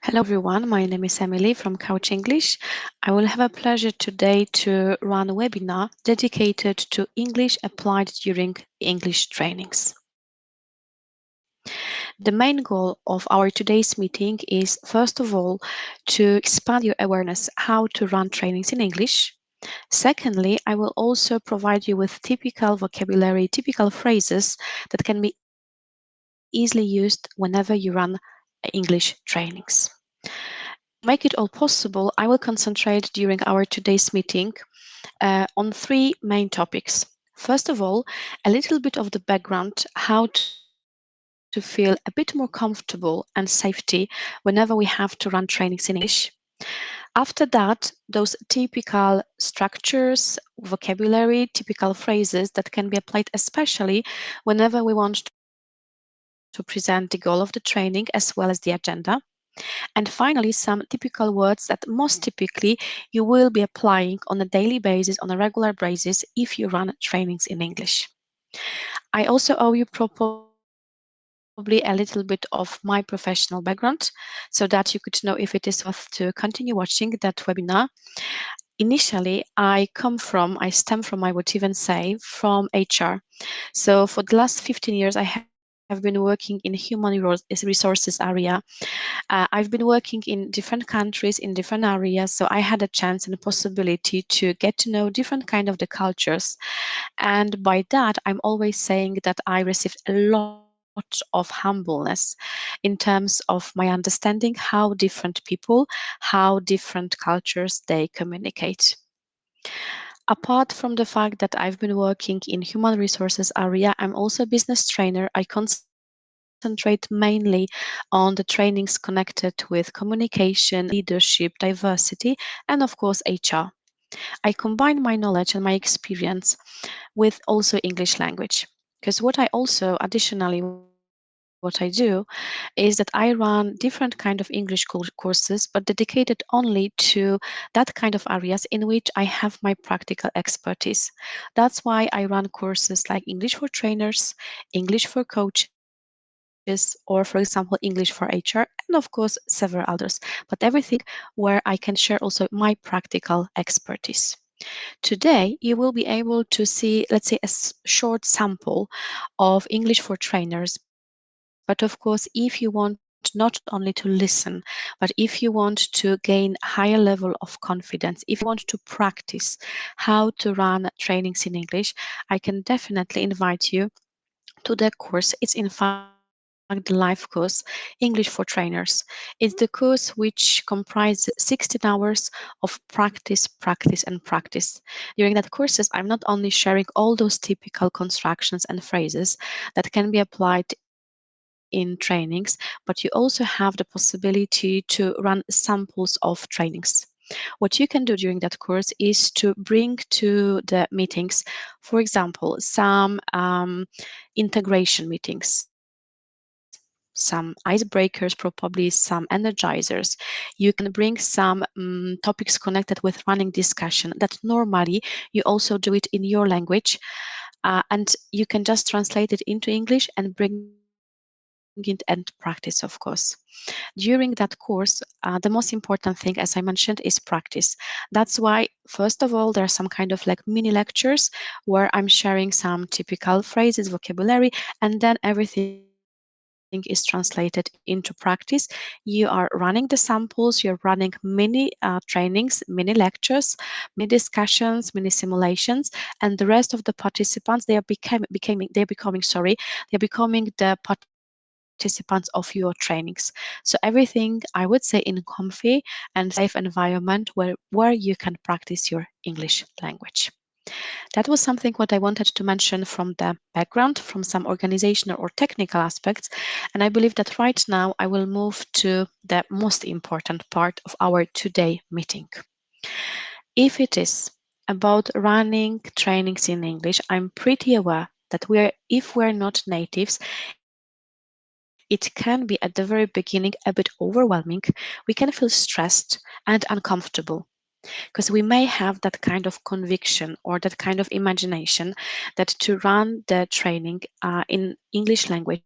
Hello everyone, my name is Emily from Couch English. I will have a pleasure today to run a webinar dedicated to English applied during English trainings. The main goal of our today's meeting is, first of all, to expand your awareness how to run trainings in English. Secondly, I will also provide you with typical vocabulary, typical phrases that can be easily used whenever you run English trainings. To make it all possible, I will concentrate during our today's meeting on three main topics. First of all, a little bit of the background, how to feel a bit more comfortable and safety whenever we have to run trainings in English. After that, those typical structures, vocabulary, typical phrases that can be applied especially whenever we want to present the goal of the training as well as the agenda. And finally, some typical words that most typically you will be applying on a daily basis, on a regular basis, if you run trainings in English. I also owe you probably a little bit of my professional background so that you could know if it is worth to continue watching that webinar. Initially, I stem from, I would even say, from HR. So for the last 15 years, I have been working in human resources area. I've been working in different countries, in different areas, so I had a chance and a possibility to get to know different kind of the cultures. And by that, I'm always saying that I received a lot of humbleness in terms of my understanding how different people, how different cultures they communicate. Apart from the fact that I've been working in human resources area, I'm also a business trainer. I concentrate mainly on the trainings connected with communication, leadership, diversity, and of course HR. I combine my knowledge and my experience with also English language. Because what I also additionally what I do is that I run different kind of English courses, but dedicated only to that kind of areas in which I have my practical expertise. That's why I run courses like English for trainers, English for coaches, or for example, English for HR, and of course, several others. But everything where I can share also my practical expertise. Today, you will be able to see, let's say, short sample of English for trainers. But of course, if you want not only to listen, but if you want to gain higher level of confidence, if you want to practice how to run trainings in English, I can definitely invite you to the course. It's in fact the live course, English for Trainers. It's the course which comprises 16 hours of practice, practice, and practice. During that courses, I'm not only sharing all those typical constructions and phrases that can be applied in trainings, but you also have the possibility to run samples of trainings. What you can do during that course is to bring to the meetings, for example, some integration meetings, some icebreakers, probably some energizers. You can bring some topics connected with running discussion that normally you also do it in your language, and you can just translate it into English and bring it and practice, of course. During that course, the most important thing, as I mentioned, is practice. That's why, first of all, there are some kind of like mini lectures where I'm sharing some typical phrases, vocabulary, and then everything is translated into practice. You are running the samples, you're running mini trainings, mini lectures, mini discussions, mini simulations, and the rest of the participants, they're becoming the participants of your trainings. So everything, I would say, in comfy and safe environment where you can practice your English language. That was something what I wanted to mention from the background, from some organizational or technical aspects. And I believe that right now I will move to the most important part of our today meeting. If it is about running trainings in English, I'm pretty aware that if we're not natives, it can be at the very beginning a bit overwhelming. We can feel stressed and uncomfortable because we may have that kind of conviction or that kind of imagination that to run the training in English language,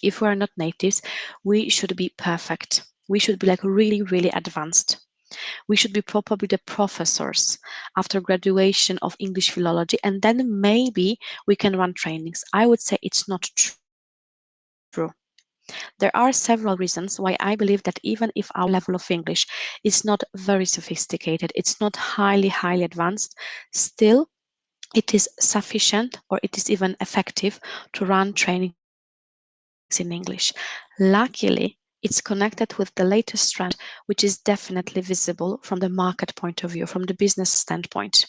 if we are not natives, we should be perfect. We should be like really, really advanced. We should be probably the professors after graduation of English philology, and then maybe we can run trainings. I would say it's not true. There are several reasons why I believe that even if our level of English is not very sophisticated, it's not highly, highly advanced, still it is sufficient or it is even effective to run trainings in English. Luckily, it's connected with the latest trend, which is definitely visible from the market point of view, from the business standpoint.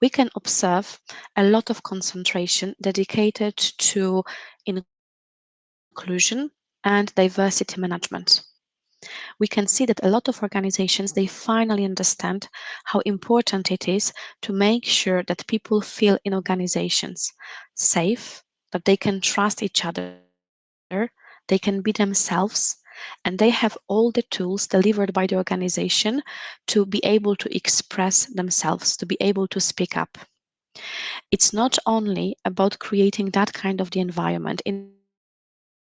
We can observe a lot of concentration dedicated to inclusion and diversity management. We can see that a lot of organizations, they finally understand how important it is to make sure that people feel in organizations safe, that they can trust each other, they can be themselves, and they have all the tools delivered by the organization to be able to express themselves, to be able to speak up. It's not only about creating that kind of the environment in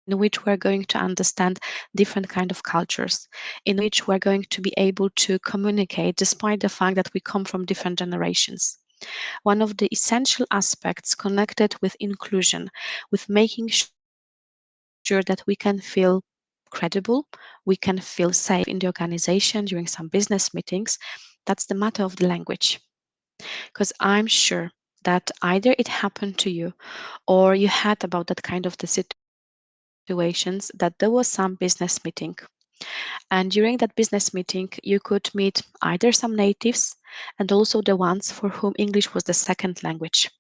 which we're going to understand different kind of cultures, in which we're going to be able to communicate despite the fact that we come from different generations. One of the essential aspects connected with inclusion, with making sure that we can feel credible, we can feel safe in the organization during some business meetings, that's the matter of the language. Because I'm sure that either it happened to you or you had about that kind of the situations that there was some business meeting. And during that business meeting, you could meet either some natives and also the ones for whom English was the second language.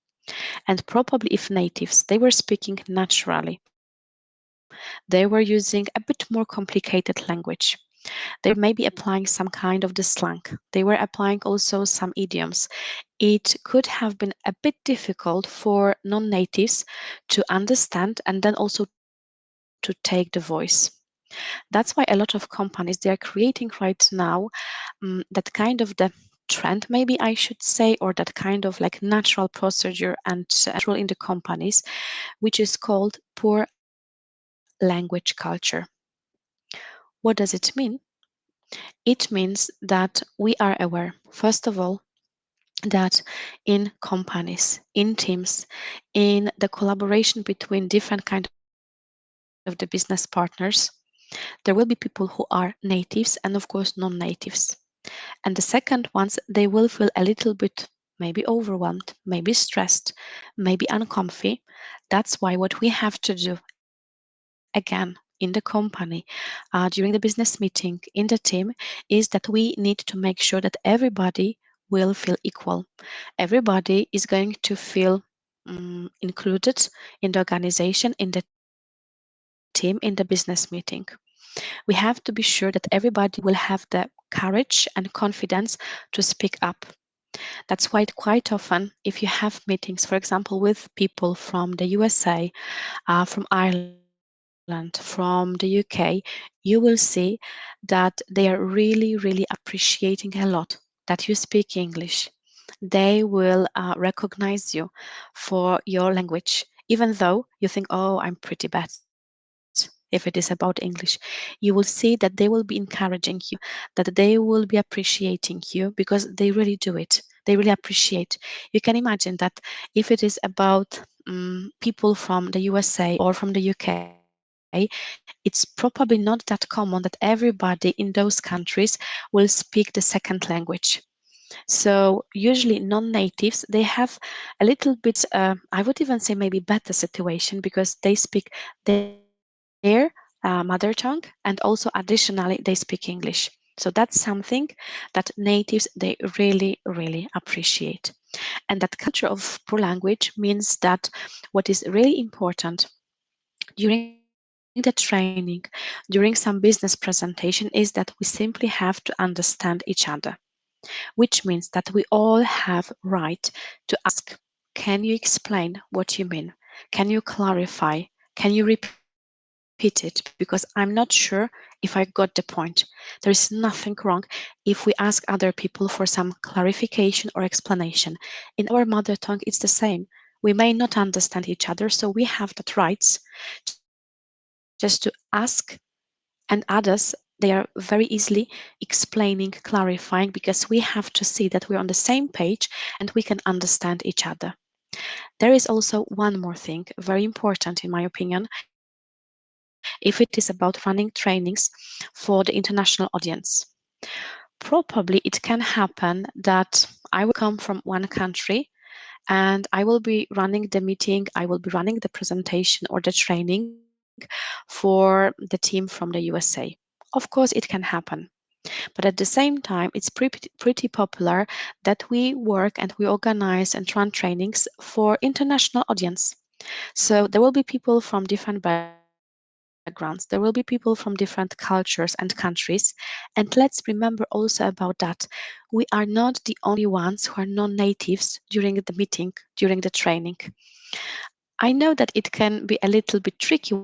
And probably if natives, they were speaking naturally. They were using a bit more complicated language. They were maybe applying some kind of the slang. They were applying also some idioms. It could have been a bit difficult for non-natives to understand and then also to take the voice. That's why a lot of companies, they are creating right now that kind of the trend, maybe I should say, or that kind of like natural procedure and natural in the companies, which is called poor language culture. What does it mean? It means that we are aware, first of all, that in companies, in teams, in the collaboration between different kind of the business partners, there will be people who are natives and of course non-natives. And the second ones, they will feel a little bit maybe overwhelmed, maybe stressed, maybe uncomfy. That's why what we have to do again in the company during the business meeting, in the team, is that we need to make sure that everybody will feel equal. Everybody will feel equal. Everybody is going to feel included in the organization, in the team, in the business meeting. We have to be sure that everybody will have the courage and confidence to speak up. That's why quite often, if you have meetings, for example, with people from the USA, from Ireland, from the UK, you will see that they are really, really appreciating a lot that you speak English. They will recognize you for your language, even though you think, oh, I'm pretty bad if it is about English. You will see that they will be encouraging you, that they will be appreciating you because they really do it. They really appreciate. You can imagine that if it is about people from the USA or from the UK, it's probably not that common that everybody in those countries will speak the second language. So usually non-natives, they have a little bit, I would even say maybe better situation because they speak their mother tongue and also additionally they speak English. So that's something that natives, they really, really appreciate. And that culture of poor language means that what is really important during the training, during some business presentation is that we simply have to understand each other, which means that we all have right to ask, can you explain what you mean? Can you clarify? Can you repeat it? Because I'm not sure if I got the point. There is nothing wrong if we ask other people for some clarification or explanation. In our mother tongue, it's the same. We may not understand each other, so we have that rights just to ask, and others, they will be able to explain they are very easily explaining, clarifying, because we have to see that we're on the same page and we can understand each other. There is also one more thing, very important in my opinion, if it is about running trainings for the international audience. Probably it can happen that I will come from one country and I will be running the meeting, I will be running the presentation or the training for the team from the USA. Of course, it can happen. But at the same time, it's pretty popular that we work and we organize and run trainings for international audience. So there will be people from different backgrounds, there will be people from different cultures and countries. And let's remember also about that. We are not the only ones who are non-natives during the meeting, during the training. I know that it can be a little bit tricky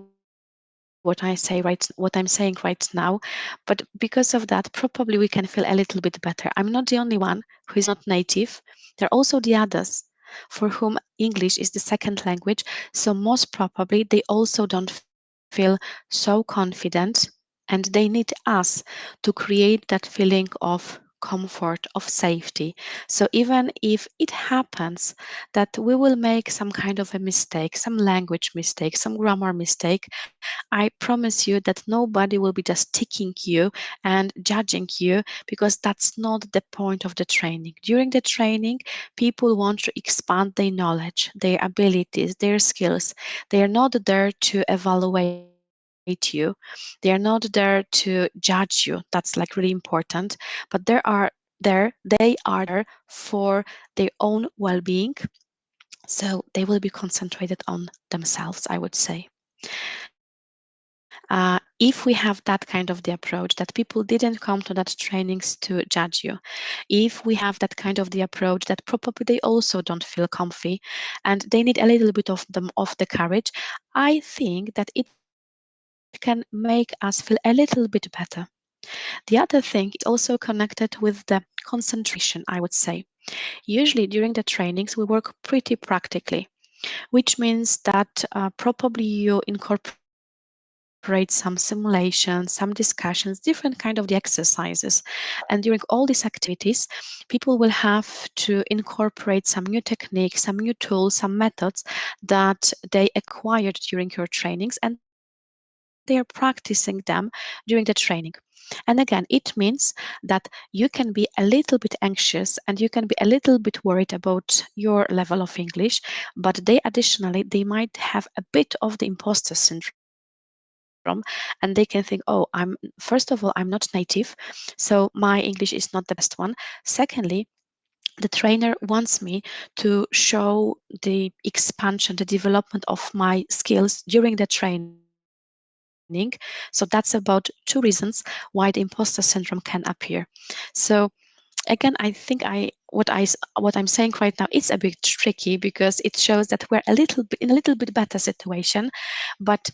what I'm saying right now, but because of that, probably we can feel a little bit better. I'm not the only one who is not native. There are also the others for whom English is the second language, so most probably they also don't feel so confident, and they need us to create that feeling of comfort, of safety. So even if it happens that we will make some kind of a mistake, some language mistake, some grammar mistake, I promise you that nobody will be just ticking you and judging you, because that's not the point of the training. During the training, people want to expand their knowledge, their abilities, their skills. They are not there to evaluate you. They are not there to judge you. That's like really important. But they are there for their own well-being. So they will be concentrated on themselves, I would say. If we have that kind of the approach, that people didn't come to that trainings to judge you, if we have that kind of the approach that probably they also don't feel comfy and they need a little bit of the courage, I think that it can make us feel a little bit better. The other thing is also connected with the concentration, I would say. Usually during the trainings, we work pretty practically, which means that probably you incorporate some simulations, some discussions, different kind of the exercises. And during all these activities, people will have to incorporate some new techniques, some new tools, some methods that they acquired during your trainings, and they are practicing them during the training. And again, it means that you can be a little bit anxious and you can be a little bit worried about your level of English, but they might have a bit of the imposter syndrome, and they can think, oh, first of all, I'm not native, so my English is not the best one. Secondly, the trainer wants me to show the expansion, the development of my skills during the training. So that's about two reasons why the imposter syndrome can appear. So again, I think what I'm saying right now, it's a bit tricky because it shows that we're in a little bit better situation. But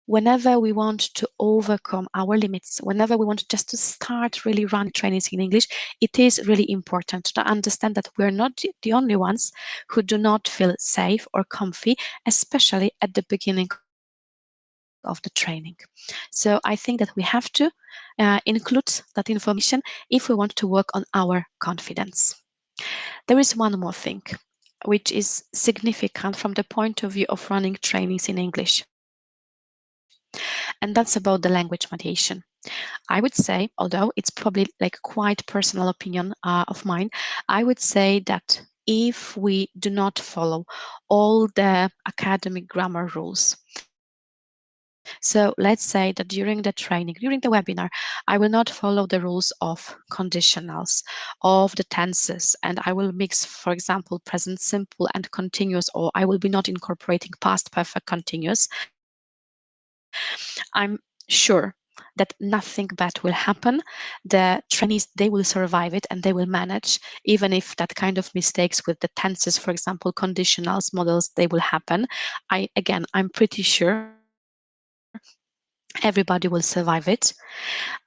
whenever we want to overcome our limits, whenever we want just to start really running trainings in English, it is really important to understand that we're not the only ones who do not feel safe or comfy, especially at the beginning of the training. So I think that we have to include that information if we want to work on our confidence. There is one more thing which is significant from the point of view of running trainings in English, and that's about the language mediation. I would say, although it's probably like quite personal opinion of mine, I would say that if we do not follow all the academic grammar rules, so let's say that during the training, during the webinar, I will not follow the rules of conditionals, of the tenses, and I will mix, for example, present simple and continuous, or I will be not incorporating past perfect continuous. I'm sure that nothing bad will happen. The trainees, they will survive it and they will manage, even if that kind of mistakes with the tenses, for example, conditionals, models, they will happen. I'm pretty sure everybody will survive it.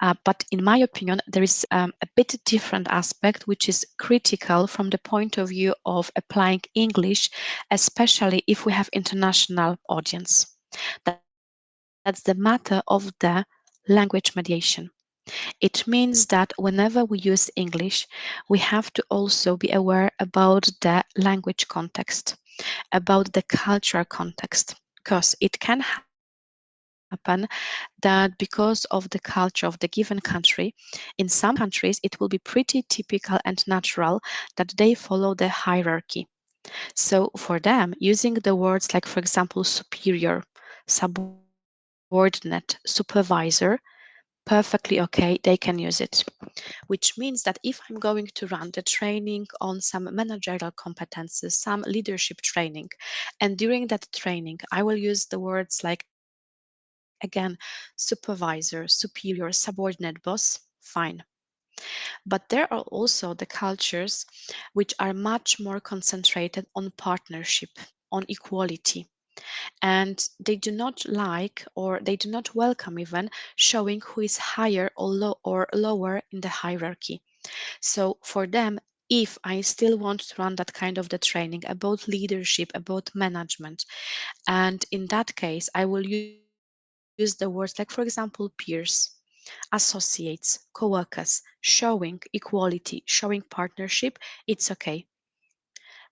But in my opinion, there is a bit different aspect, which is critical from the point of view of applying English, especially if we have international audience. That's the matter of the language language mediation. It means that whenever we use English, we have to also be aware about the language context, about the cultural context, because it can happen that because of the culture of the given country, in some countries it will be pretty typical and natural that they follow the hierarchy. So for them, using the words like, for example, superior, subordinate, supervisor, perfectly okay, they can use it. Which means that if I'm going to run the training on some managerial competences, some leadership training, and during that training, I will use the words like, again, supervisor, superior, subordinate boss, fine. But there are also the cultures which are much more concentrated on partnership, on equality, and they do not like or they do not welcome even showing who is higher or lower in the hierarchy. So for them, if I still want to run that kind of the training about leadership, about management, and in that case, I will use the words like, for example, peers, associates, co-workers, showing equality, showing partnership, it's okay.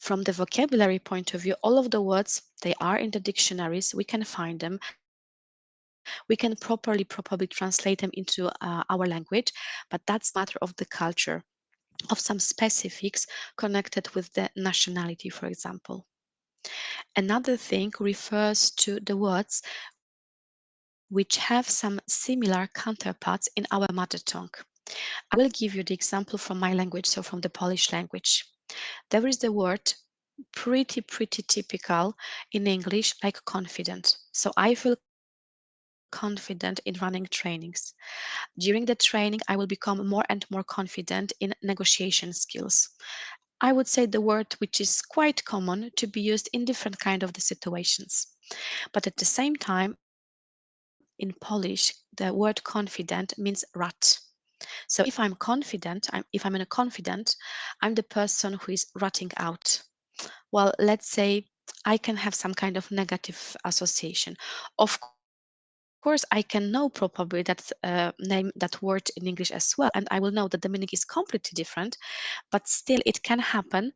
From the vocabulary point of view, all of the words, they are in the dictionaries, we can find them, we can properly probably translate them into our language, but that's a matter of the culture, of some specifics connected with the nationality, for example. Another thing refers to the words which have some similar counterparts in our mother tongue. I will give you the example from my language, so from the Polish language. There is the word pretty typical in English, like confident. So I feel confident in running trainings. During the training, I will become more and more confident in negotiation skills. I would say the word which is quite common to be used in different kind of the situations. But at the same time, in Polish, the word confident means rat. So if I'm confident, if I'm in a confident, I'm the person who is ratting out. Well, let's say I can have some kind of negative association. Of course, I can know probably that word in English as well, and I will know that the meaning is completely different. But still, it can happen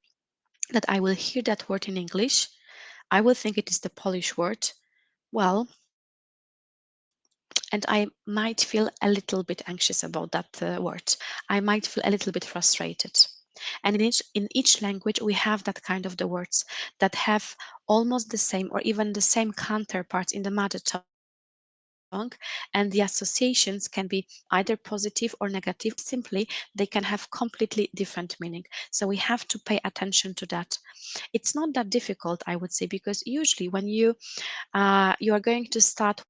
that I will hear that word in English. I will think it is the Polish word. Well, and I might feel a little bit anxious about that word. I might feel a little bit frustrated. And in each language, we have that kind of the words that have almost the same or even the same counterparts in the mother tongue, and the associations can be either positive or negative, or simply they can have completely different meaning. So we have to pay attention to that. It's not that difficult, I would say, because usually when you are going to start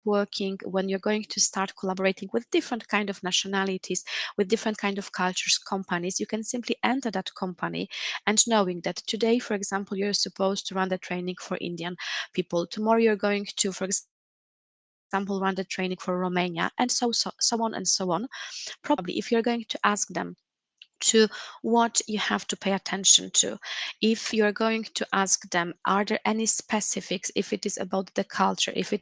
working, when you're going to start collaborating with different kind of nationalities, with different kind of cultures, companies, you can simply enter that company and knowing that today, for example, you're supposed to run the training for Indian people. Tomorrow you're going to, for example, run the training for Romania, and so on and so on. Probably if you're going to ask them to what you have to pay attention to. If you're going to ask them, are there any specifics, if it is about the culture, if it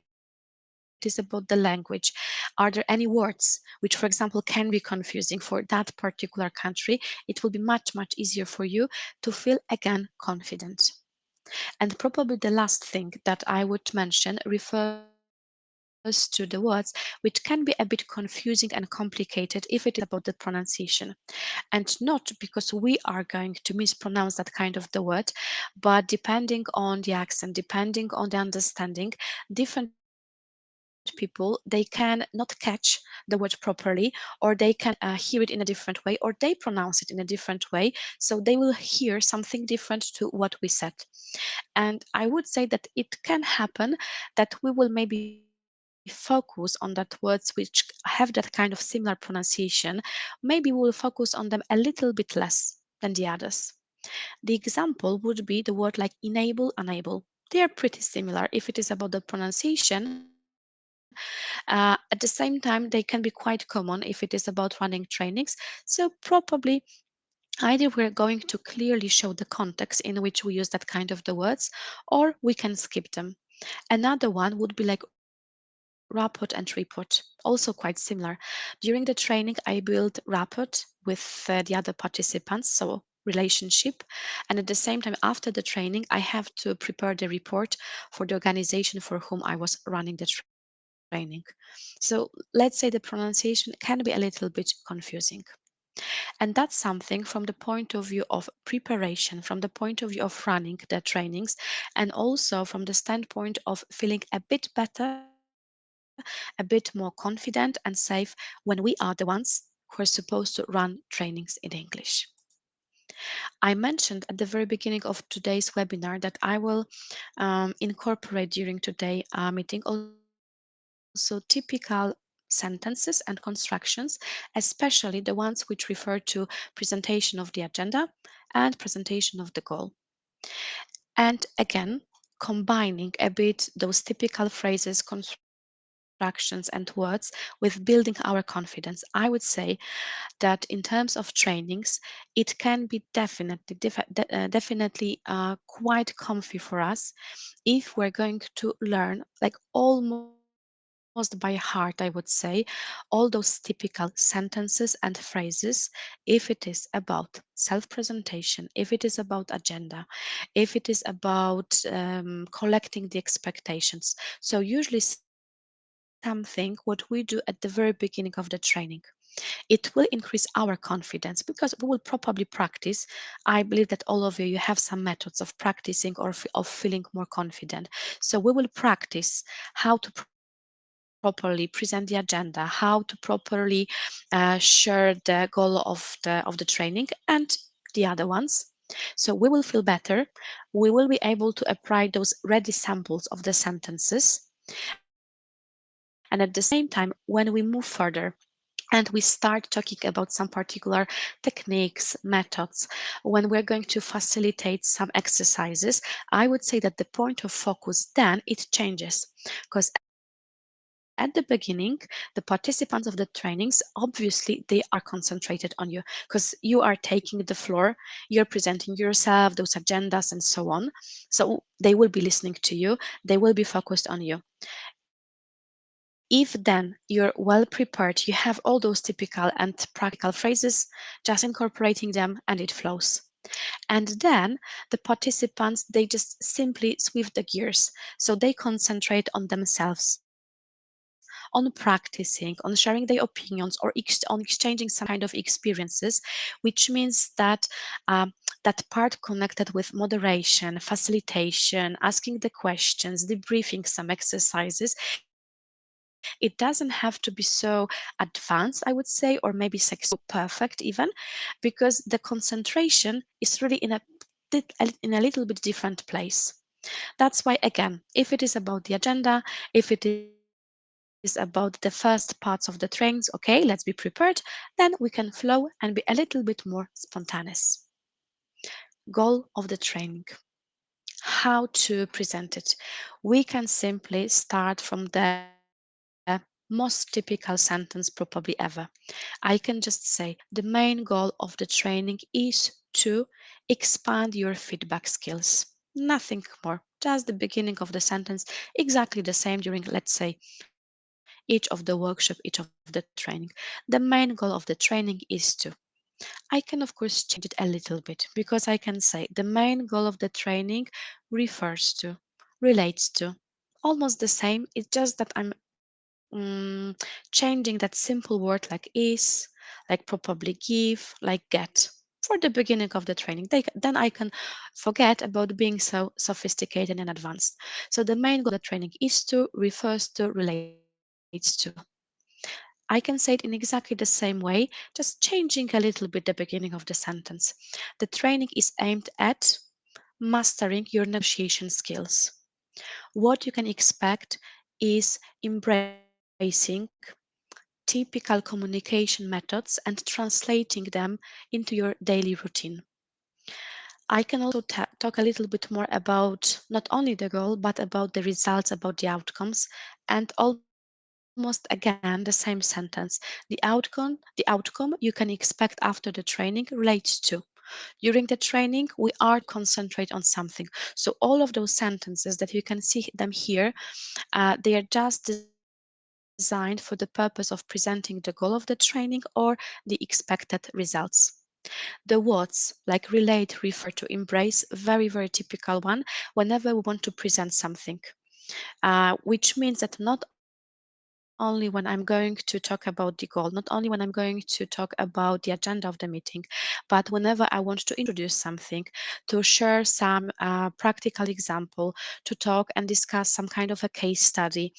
is about the language, are there any words which, for example, can be confusing for that particular country, it will be much easier for you to feel again confident. And probably the last thing that I would mention refers to the words which can be a bit confusing and complicated if it is about the pronunciation. And not because we are going to mispronounce that kind of the word, but depending on the accent, depending on the understanding, different people, they can not catch the word properly, or they can hear it in a different way, or they pronounce it in a different way. So they will hear something different to what we said. And I would say that it can happen that we will maybe focus on that words which have that kind of similar pronunciation. Maybe we will focus on them a little bit less than the others. The example would be the word like enable, unable. They are pretty similar if it is about the pronunciation. At the same time, they can be quite common if it is about running trainings. So probably either we're going to clearly show the context in which we use that kind of the words, or we can skip them. Another one would be like referring to the context. rapport and report, also quite similar. During the training, I build rapport with the other participants, so relationship. And at the same time, after the training, I have to prepare the report for the organization for whom I was running the training. So let's say the pronunciation can be a little bit confusing. And that's something from the point of view of preparation, from the point of view of running the trainings, and also from the standpoint of feeling a bit better, a bit more confident and safe when we are the ones who are supposed to run trainings in English. I mentioned at the very beginning of today's webinar that I will incorporate during today's meeting also typical sentences and constructions, especially the ones which refer to presentation of the agenda and presentation of the goal. And again, combining a bit those typical phrases, constructions, and words with building our confidence, I would say that in terms of trainings, it can be definitely quite comfy for us if we're going to learn, like almost by heart, I would say, all those typical sentences and phrases if it is about self presentation, if it is about agenda, if it is about collecting the expectations. So, usually, something what we do at the very beginning of the training, it will increase our confidence because we will probably practice. I believe that all of you have some methods of practicing or of feeling more confident. So we will practice how to properly present the agenda, how to properly share the goal of the training and the other ones. So we will feel better. We will be able to apply those ready samples of the sentences. And at the same time, when we move further, and we start talking about some particular techniques, methods, when we're going to facilitate some exercises, I would say that the point of focus then it changes. Because at the beginning, the participants of the trainings, obviously they are concentrated on you because you are taking the floor, you're presenting yourself, those agendas and so on. So they will be listening to you, they will be focused on you. If then you're well prepared, you have all those typical and practical phrases, just incorporating them and it flows. And then the participants, they just simply sweep the gears. So they concentrate on themselves, on practicing, on sharing their opinions, or on exchanging some kind of experiences, which means that that part connected with moderation, facilitation, asking the questions, debriefing some exercises, it doesn't have to be so advanced, I would say, or maybe so perfect even, because the concentration is really in a little bit different place. That's why, again, if it is about the agenda, if it is about the first parts of the trainings, okay, let's be prepared, then we can flow and be a little bit more spontaneous. Goal of the training. How to present it. We can simply start from the most typical sentence probably ever. I can just say the main goal of the training is to expand your feedback skills. Nothing more. Just the beginning of the sentence, exactly the same during, let's say, each of the workshop, each of the training. The main goal of the training is to. I can, of course, change it a little bit because I can say the main goal of the training refers to, relates to, almost the same. It's just that I'm changing that simple word like is, like probably give, like get for the beginning of the training. Then I can forget about being so sophisticated and advanced. So the main goal of the training is to, refers to, relates to. I can say it in exactly the same way, just changing a little bit the beginning of the sentence. The training is aimed at mastering your negotiation skills. What you can expect is embracing typical communication methods and translating them into your daily routine. I can also talk a little bit more about not only the goal, but about the results, about the outcomes, and almost again the same sentence. The outcome you can expect after the training relates to. During the training, we are to concentrate on something. So all of those sentences that you can see them here, they are just designed to designed for the purpose of presenting the goal of the training or the expected results. The words like relate, refer to, embrace, very typical one whenever we want to present something. Which means that not only when I'm going to talk about the goal, not only when I'm going to talk about the agenda of the meeting, but whenever I want to introduce something, to share some practical example, to talk and discuss some kind of a case study,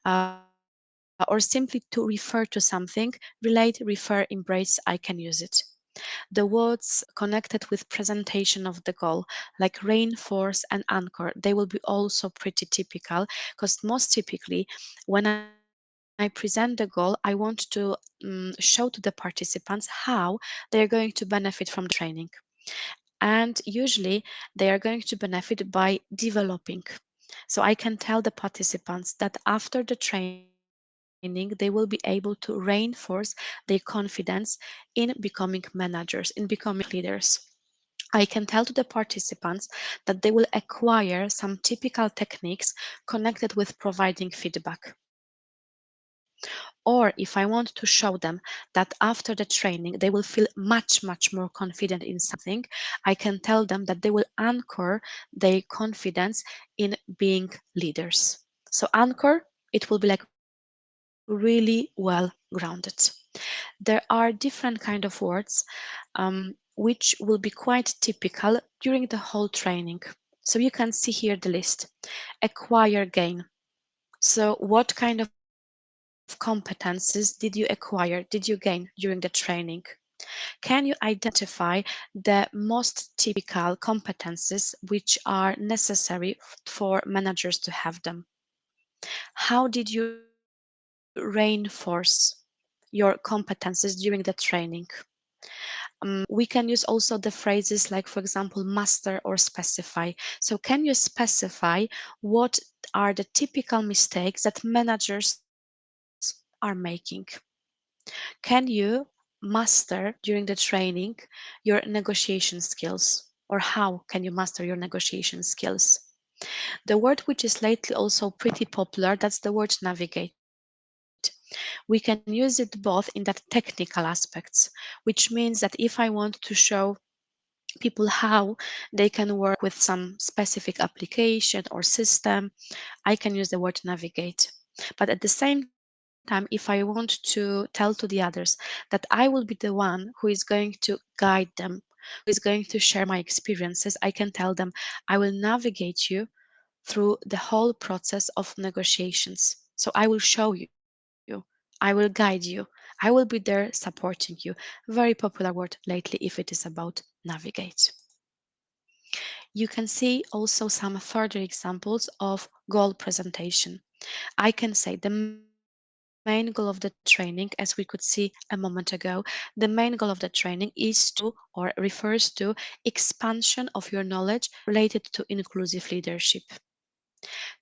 or simply to refer to something, relate, refer, embrace, I can use it. The words connected with presentation of the goal, like reinforce and anchor, they will be also pretty typical because most typically, when I present the goal, I want to show to the participants how they are going to benefit from the training. And usually, they are going to benefit by developing. So I can tell the participants that after the training, they will be able to reinforce their confidence in becoming managers, in becoming leaders. I can tell to the participants that they will acquire some typical techniques connected with providing feedback. Or if I want to show them that after the training they will feel much more confident in something, I can tell them that they will anchor their confidence in being leaders. So anchor, it will be like really well grounded. There are different kind of words which will be quite typical during the whole training. So you can see here the list. Acquire, gain. So what kind of competences did you acquire, did you gain during the training? Can you identify the most typical competences which are necessary for managers to have them? How did you reinforce your competences during the training? We can use also the phrases like, for example, master or specify. So can you specify what are the typical mistakes that managers are making? Can you master during the training your negotiation skills? Or how can you master your negotiation skills? The word which is lately also pretty popular, that's the word navigate. We can use it both in that technical aspects, which means that if I want to show people how they can work with some specific application or system, I can use the word navigate. But at the same time, if I want to tell to the others that I will be the one who is going to guide them, who is going to share my experiences, I can tell them, I will navigate you through the whole process of negotiations. So I will show you, I will guide you, I will be there supporting you. Very popular word lately if it is about navigate. You can see also some further examples of goal presentation. I can say the main goal of the training, as we could see a moment ago, the main goal of the training is to, or refers to, expansion of your knowledge related to inclusive leadership.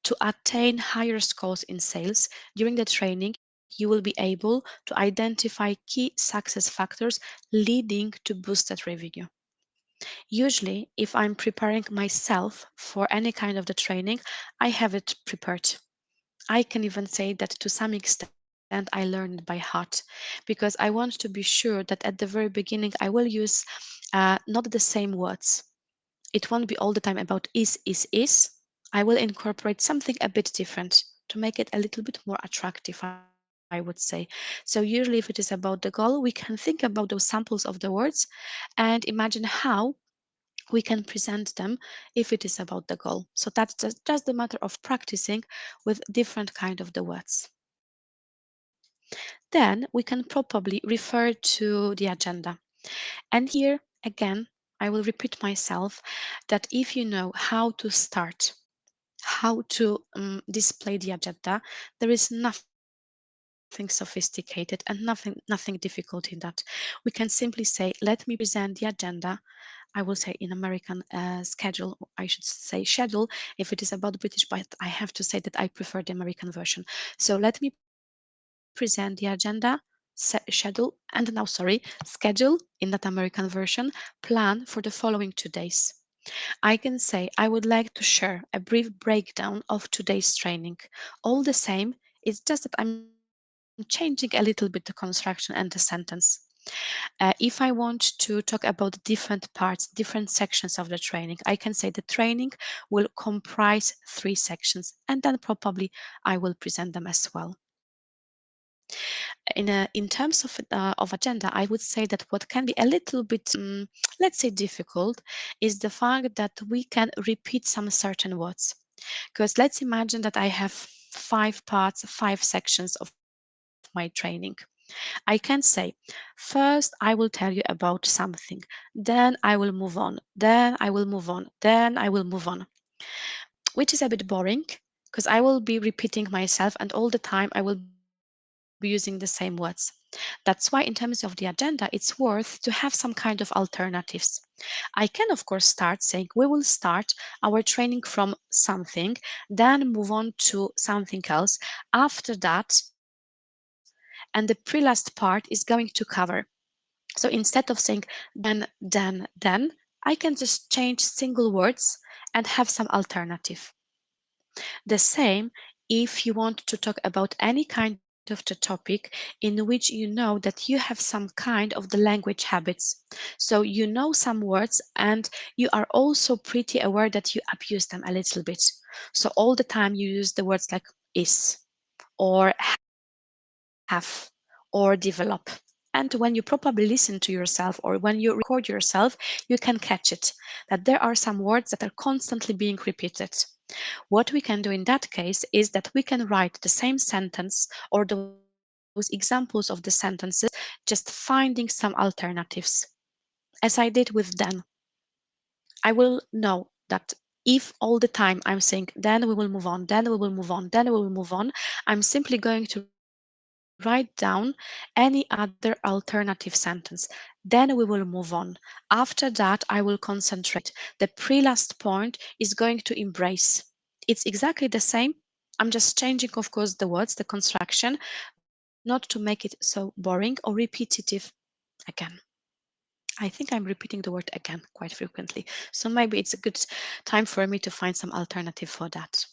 To attain higher scores in sales, during the training, you will be able to identify key success factors leading to boosted revenue. Usually, if I'm preparing myself for any kind of the training, I have it prepared. I can even say that to some extent I learned it by heart because I want to be sure that at the very beginning I will use not the same words. It won't be all the time about is. I will incorporate something a bit different to make it a little bit more attractive, I would say. So usually if it is about the goal, we can think about those samples of the words and imagine how we can present them if it is about the goal. So that's just the matter of practicing with different kind of the words. Then we can probably refer to the agenda. And here again, I will repeat myself that if you know how to start, how to display the agenda, there is nothing sophisticated and nothing difficult in that. We can simply say, let me present the agenda. I will say in American schedule, I should say schedule if it is about British, but I have to say that I prefer the American version. So let me present the agenda, schedule in that American version, plan for the following 2 days. I can say I would like to share a brief breakdown of today's training. All the same, it's just that I'm going to changing a little bit the construction and the sentence. If I want to talk about different parts, different sections of the training, I can say the training will comprise 3 sections, and then probably I will present them as well. In terms of agenda, I would say that what can be a little bit, let's say, difficult is the fact that we can repeat some certain words. Because let's imagine that I have 5 parts, 5 sections of my training. I can say, first, I will tell you about something, then I will move on, then I will move on, then I will move on, which is a bit boring because I will be repeating myself and all the time I will be using the same words. That's why, in terms of the agenda, it's worth to have some kind of alternatives. I can, of course, start saying we will start our training from something, then move on to something else after that, and the pre-last part is going to cover. So instead of saying then, I can just change single words and have some alternative. The same if you want to talk about any kind of the topic in which you know that you have some kind of the language habits. So you know some words and you are also pretty aware that you abuse them a little bit. So all the time you use the words like is or have or develop. And when you probably listen to yourself or when you record yourself, you can catch it that there are some words that are constantly being repeated. What we can do in that case is that we can write the same sentence or those examples of the sentences, just finding some alternatives. As I did with then, I will know that if all the time I'm saying, then we will move on, then we will move on, then we will move on, I'm simply going to write down any other alternative sentence. Then we will move on. After that, I will concentrate. The pre-last point is going to embrace. It's exactly the same. I'm just changing, of course, the words, the construction, not to make it so boring or repetitive again. I think I'm repeating the word again quite frequently. So maybe it's a good time for me to find some alternative for that.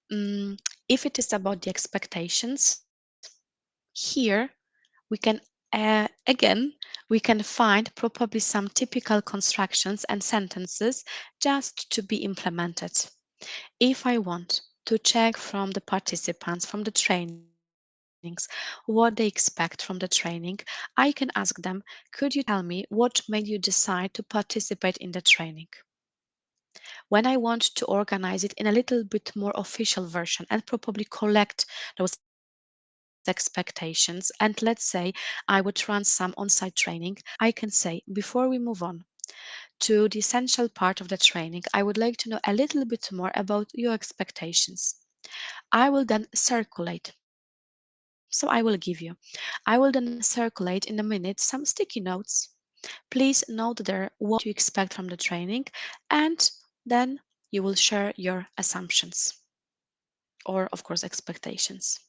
If it is about the expectations, here we can again we can find probably some typical constructions and sentences just to be implemented. If I want to check from the participants from the trainings what they expect from the training, I can ask them, could you tell me what made you decide to participate in the training? When I want to organize it in a little bit more official version and probably collect those expectations, and let's say I would run some on-site training, I can say, before we move on to the essential part of the training, I would like to know a little bit more about your expectations. I will then circulate. So I will give you. I will then circulate in a minute some sticky notes. Please note there what you expect from the training, and then you will share your assumptions or, of course, expectations.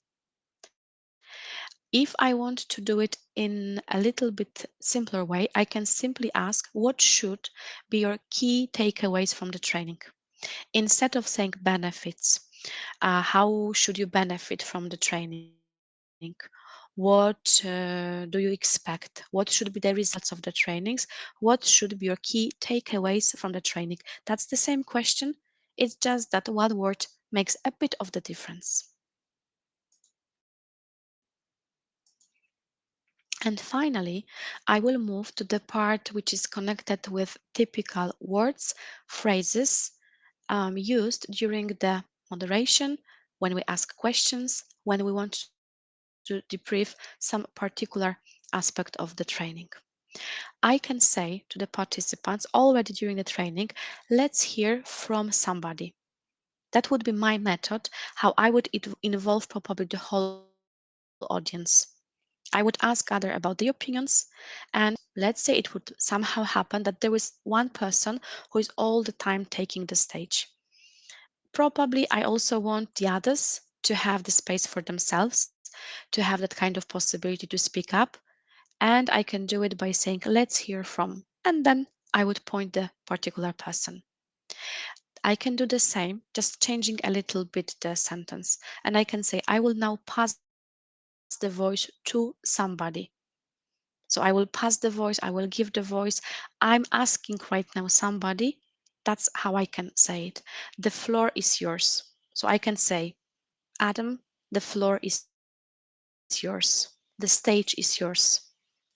If I want to do it in a little bit simpler way, I can simply ask what should be your key takeaways from the training. Instead of saying benefits, how should you benefit from the training? What do you expect? What should be the results of the trainings? What should be your key takeaways from the training? That's the same question. It's just that one word makes a bit of the difference. And finally, I will move to the part which is connected with typical words, phrases used during the moderation, when we ask questions, when we want to debrief some particular aspect of the training. I can say to the participants already during the training, let's hear from somebody. That would be my method, how I would involve probably the whole audience. I would ask other about the opinions, and let's say it would somehow happen that there is one person who is all the time taking the stage. Probably I also want the others to have the space for themselves, to have that kind of possibility to speak up. And I can do it by saying, let's hear from, and then I would point the particular person. I can do the same, just changing a little bit the sentence. And I can say, I will now pass the mic the voice to somebody. So I will pass the voice, I will give the voice. I'm asking right now somebody. That's how I can say it. The floor is yours. So I can say, Adam, the floor is yours. The stage is yours.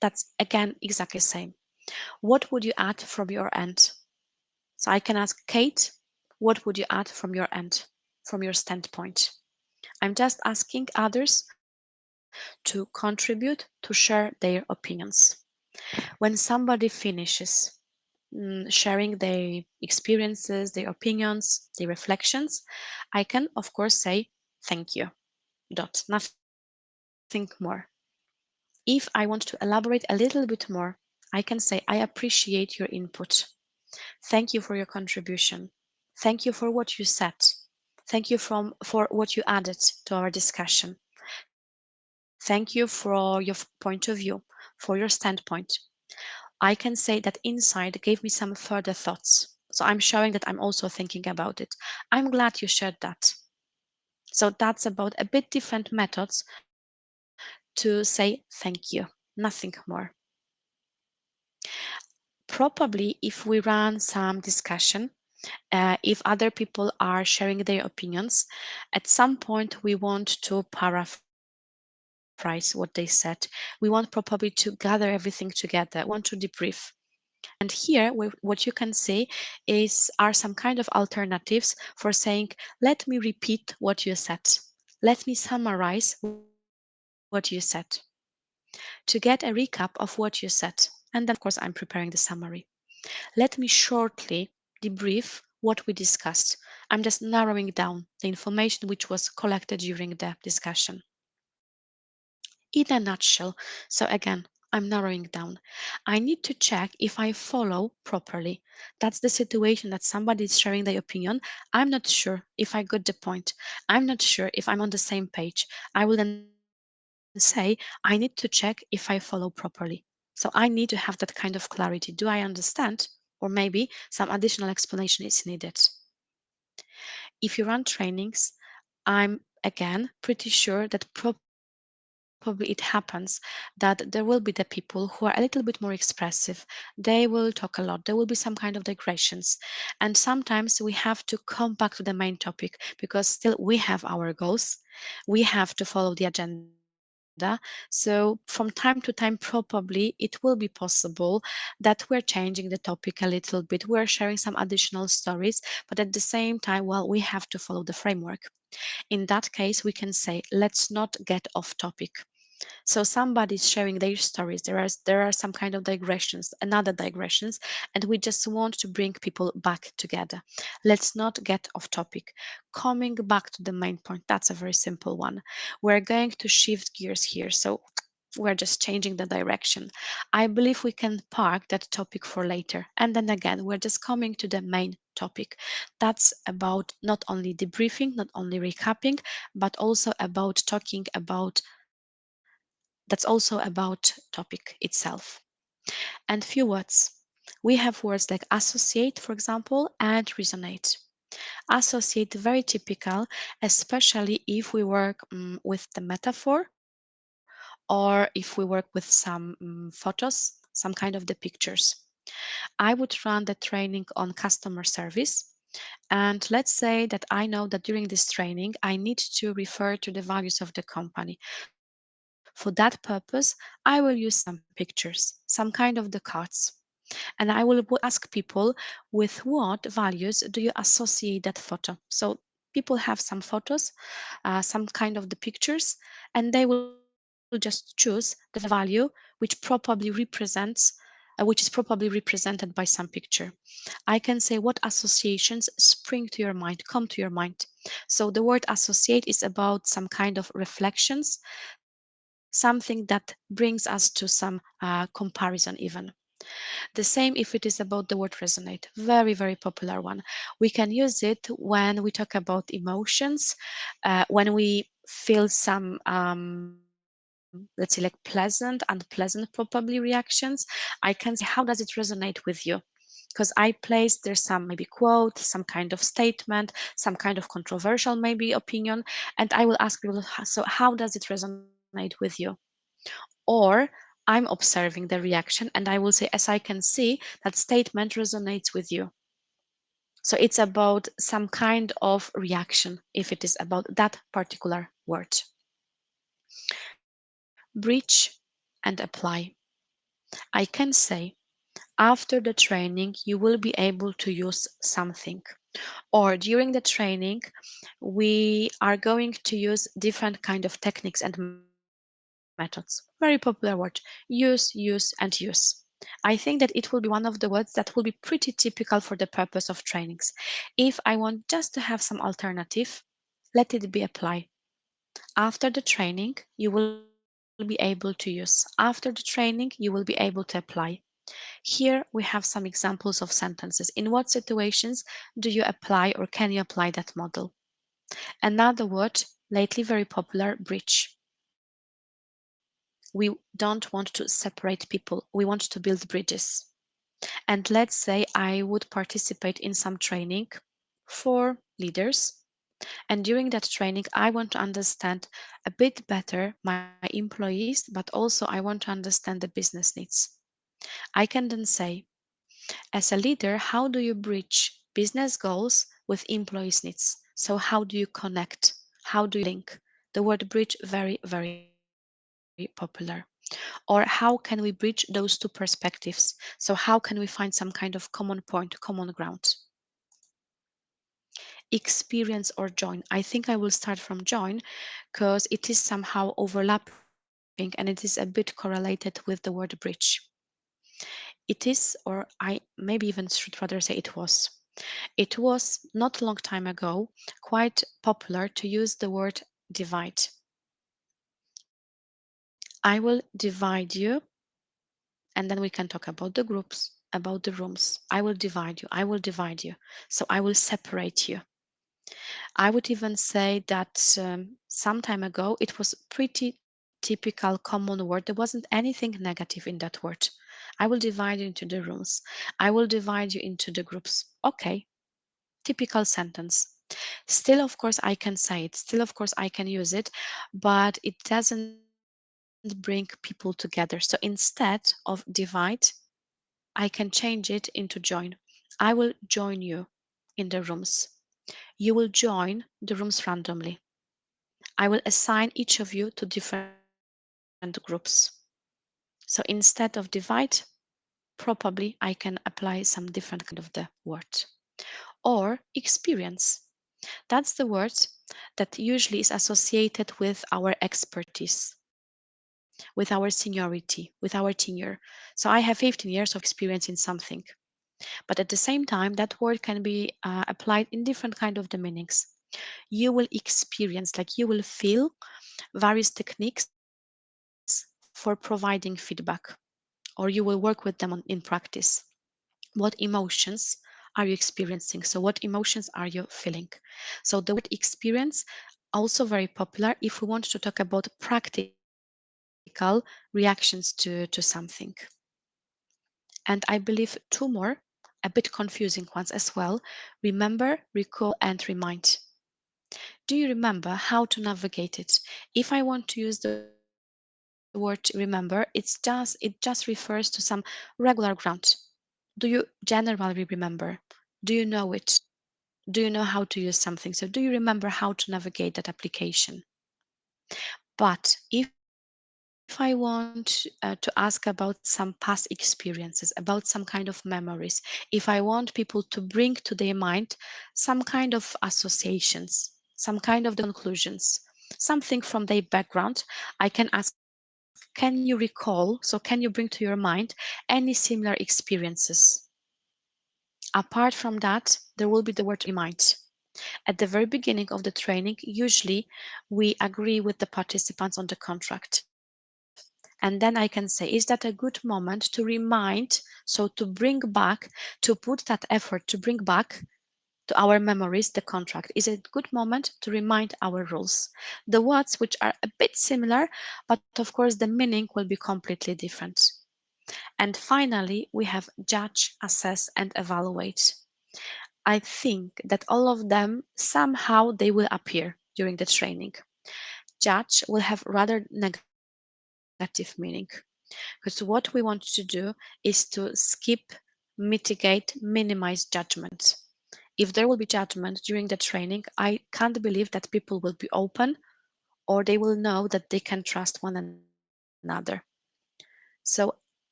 That's again exactly the same. What would you add from your end? So I can ask Kate, what would you add from your end, from your standpoint? I'm just asking others to contribute, to share their opinions. When somebody finishes sharing their experiences, their opinions, their reflections, I can, of course, say thank you. Dot. Nothing more. If I want to elaborate a little bit more, I can say I appreciate your input. Thank you for your contribution. Thank you for what you said. Thank you for what you added to our discussion. Thank you for your point of view, for your standpoint. I can say that insight gave me some further thoughts. So I'm showing that I'm also thinking about it. I'm glad you shared that. So that's about a bit different methods to say thank you, nothing more. Probably if we run some discussion, if other people are sharing their opinions, at some point we want to paraphrase what they said. We want probably to gather everything together, want to debrief. And here, what you can see are some kind of alternatives for saying, let me repeat what you said. Let me summarize what you said. To get a recap of what you said. And then, of course, I'm preparing the summary. Let me shortly debrief what we discussed. I'm just narrowing down the information which was collected during the discussion. In a nutshell, so again, I'm narrowing down. I need to check if I follow properly. That's the situation that somebody is sharing their opinion. I'm not sure if I got the point. I'm not sure if I'm on the same page. I will then say, I need to check if I follow properly. So I need to have that kind of clarity. Do I understand? Or maybe some additional explanation is needed. If you run trainings, I'm again pretty sure that probably it happens that there will be the people who are a little bit more expressive. They will talk a lot. There will be some kind of digressions. And sometimes we have to come back to the main topic because still we have our goals. We have to follow the agenda. So from time to time, probably it will be possible that we're changing the topic a little bit. We're sharing some additional stories, but at the same time, well, we have to follow the framework. In that case, we can say, let's not get off topic. So somebody's sharing their stories. There are some kind of digressions, another digressions, and we just want to bring people back together. Let's not get off topic. Coming back to the main point, that's a very simple one. We're going to shift gears here. So we're just changing the direction. I believe we can park that topic for later. And then again, we're just coming to the main topic. That's about not only debriefing, not only recapping, but also about talking about that's also about topic itself. And few words. We have words like associate, for example, and resonate. Associate, very typical, especially if we work with the metaphor or if we work with some photos, some kind of the pictures. I would run the training on customer service. And let's say that I know that during this training, I need to refer to the values of the company. For that purpose, I will use some pictures, some kind of the cards. And I will ask people, with what values do you associate that photo? So people have some photos, some kind of the pictures, and they will just choose the value which is probably represented by some picture. I can say what associations spring to your mind, come to your mind. So the word associate is about some kind of reflections, something that brings us to some comparison even. The same if it is about the word resonate, very, very popular one. We can use it when we talk about emotions, when we feel some, let's say, like pleasant, unpleasant, probably reactions. I can say, how does it resonate with you? Because I placed there's some maybe quote, some kind of statement, some kind of controversial maybe opinion, and I will ask people, so how does it resonate with you? resonate with you. Or I'm observing the reaction and I will say, as I can see, that statement resonates with you. So it's about some kind of reaction if it is about that particular word. Breach and apply. I can say, after the training, you will be able to use something. Or during the training, we are going to use different kind of techniques and methods. Very popular word. Use, and use. I think that it will be one of the words that will be pretty typical for the purpose of trainings. If I want just to have some alternative, let it be apply. After the training, you will be able to use. After the training, you will be able to apply. Here we have some examples of sentences. In what situations do you apply or can you apply that model? Another word, lately very popular, bridge. We don't want to separate people. We want to build bridges. And let's say I would participate in some training for leaders. And during that training, I want to understand a bit better my employees, but also I want to understand the business needs. I can then say, as a leader, how do you bridge business goals with employees' needs? So, how do you connect? How do you link? The word bridge, very, very popular. Or how can we bridge those two perspectives? So, how can we find some kind of common point, common ground? Experience or join. I think I will start from join because it is somehow overlapping and it is a bit correlated with the word bridge. It is, or I maybe even should rather say it was. It was not a long time ago quite popular to use the word divide. I will divide you, and then we can talk about the groups, about the rooms. I will divide you. I will divide you. So I will separate you. I would even say that some time ago it was pretty typical common word. There wasn't anything negative in that word. I will divide you into the rooms. I will divide you into the groups. Okay, typical sentence. Still, of course, I can say it. Still, of course, I can use it, but it doesn't bring people together. So instead of divide, I can change it into join. I will join you in the rooms. You will join the rooms randomly. I will assign each of you to different groups. So instead of divide, probably I can apply some different kind of the word. Or experience. That's the word that usually is associated with our expertise, with our seniority, with our tenure. So I have 15 years of experience in something. But at the same time, that word can be applied in different kind of the meanings. You will experience, like you will feel various techniques for providing feedback, or you will work with them in practice. What emotions are you experiencing? So what emotions are you feeling? So the word experience, also very popular if we want to talk about practical reactions to something. And I believe two more, a bit confusing ones as well. Remember, recall, and remind. Do you remember how to navigate it? If I want to use the word remember, it just refers to some regular ground. Do you generally remember? Do you know it? Do you know how to use something? So do you remember how to navigate that application? But if I want to ask about some past experiences, about some kind of memories, if I want people to bring to their mind some kind of associations, some kind of the conclusions, something from their background, I can ask, can you recall? So can you bring to your mind any similar experiences? Apart from that, there will be the word remind. At the very beginning of the training, usually we agree with the participants on the contract. And then I can say, is that a good moment to remind, so to bring back, to put that effort to bring back to our memories the contract? Is it a good moment to remind our rules? The words which are a bit similar, but of course the meaning will be completely different. And finally, we have judge, assess, and evaluate. I think that all of them somehow they will appear during the training. judge will have rather negative meaning. Because what we want to do is to skip, mitigate, minimize judgment. If there will be judgment during the training, I can't believe that people will be open or they will know that they can trust one another. So,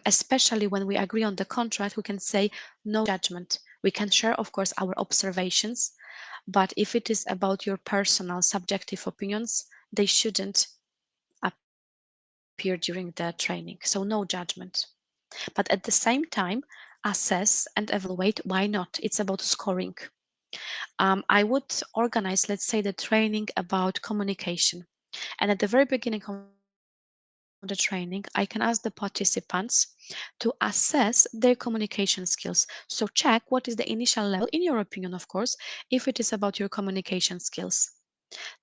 especially when we agree on the contract, we can say no judgment. We can share, of course, our observations, but if it is about your personal subjective opinions, they shouldn't appear during the training. So, no judgment. But at the same time, assess and evaluate. Why not? It's about scoring. I would organize, let's say, the training about communication. And at the very beginning of the training, I can ask the participants to assess their communication skills. So check what is the initial level, in your opinion, of course, if it is about your communication skills.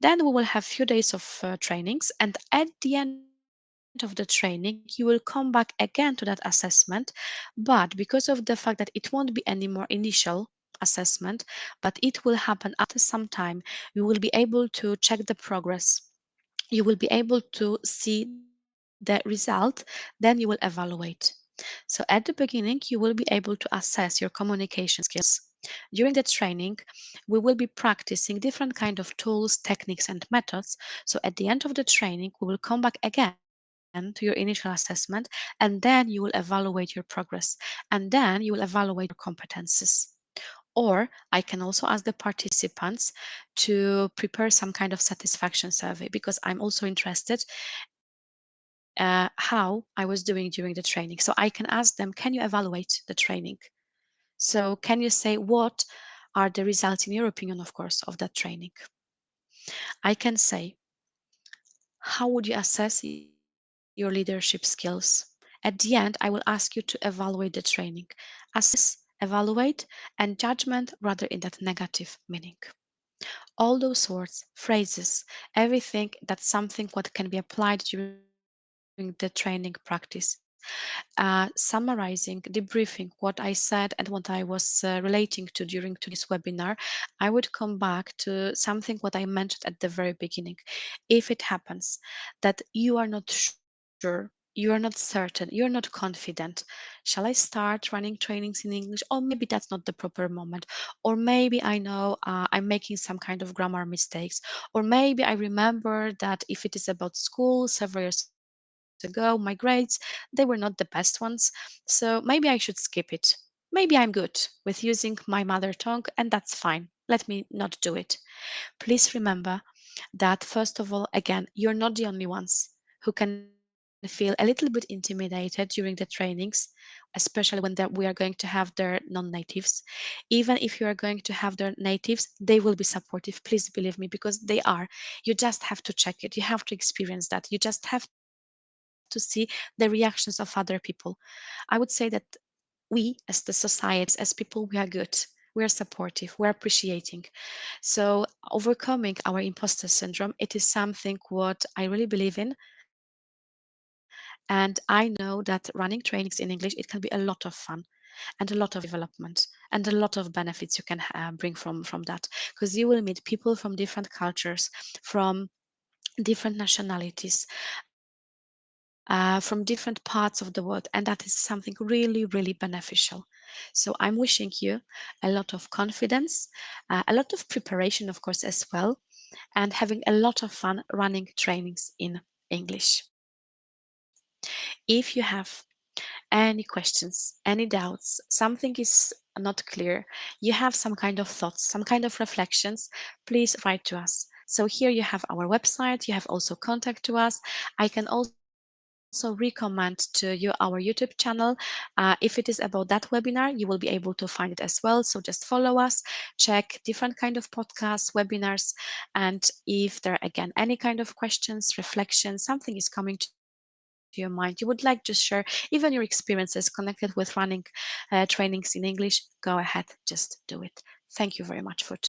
Then we will have few days of trainings, and at the end of the training, you will come back again to that assessment. But because of the fact that it won't be any more initial assessment, but it will happen after some time, you will be able to check the progress. You will be able to see the result, then you will evaluate. So at the beginning, you will be able to assess your communication skills. During the training, we will be practicing different kind of tools, techniques, and methods. So at the end of the training, we will come back again to your initial assessment, and then you will evaluate your progress, and then you will evaluate your competences. Or I can also ask the participants to prepare some kind of satisfaction survey because I'm also interested how I was doing during the training. So I can ask them, can you evaluate the training? So can you say what are the results in your opinion, of course, of that training? I can say, how would you assess your leadership skills? At the end, I will ask you to evaluate the training. Assess, evaluate, and judgment rather in that negative meaning. All those words, phrases, everything that's something what can be applied during the training practice. Summarizing, debriefing what I said and what I was relating to during today's webinar, I would come back to something what I mentioned at the very beginning. If it happens that you are not sure, you are not certain, you're not confident, shall I start running trainings in English? Or maybe that's not the proper moment. Or maybe I know I'm making some kind of grammar mistakes. Or maybe I remember that if it is about school several years ago, my grades, they were not the best ones. So maybe I should skip it. Maybe I'm good with using my mother tongue, and that's fine. Let me not do it. Please remember that, first of all, again, you're not the only ones who can feel a little bit intimidated during the trainings, especially when we are going to have their non-natives. Even if you are going to have their natives, they will be supportive. Please believe me, because they are. You just have to check it. You have to experience that. You just have to see the reactions of other people. I would say that we, as the society, as people, we are good. We are supportive. We're appreciating. So overcoming our imposter syndrome, it is something what I really believe in. And I know that running trainings in English, it can be a lot of fun and a lot of development and a lot of benefits you can bring from that, because you will meet people from different cultures, from different nationalities, from different parts of the world, and that is something really, really beneficial. So I'm wishing you a lot of confidence, a lot of preparation, of course, as well, and having a lot of fun running trainings in English. If you have any questions, any doubts, something is not clear, you have some kind of thoughts, some kind of reflections, please write to us. So here you have our website, you have also contact to us. I can also recommend to you our YouTube channel. If it is about that webinar, you will be able to find it as well. So just follow us, check different kind of podcasts, webinars, and if there are again any kind of questions, reflections, something is coming to your mind, you would like to share even your experiences connected with running trainings in English, go ahead, just do it. Thank you very much for today.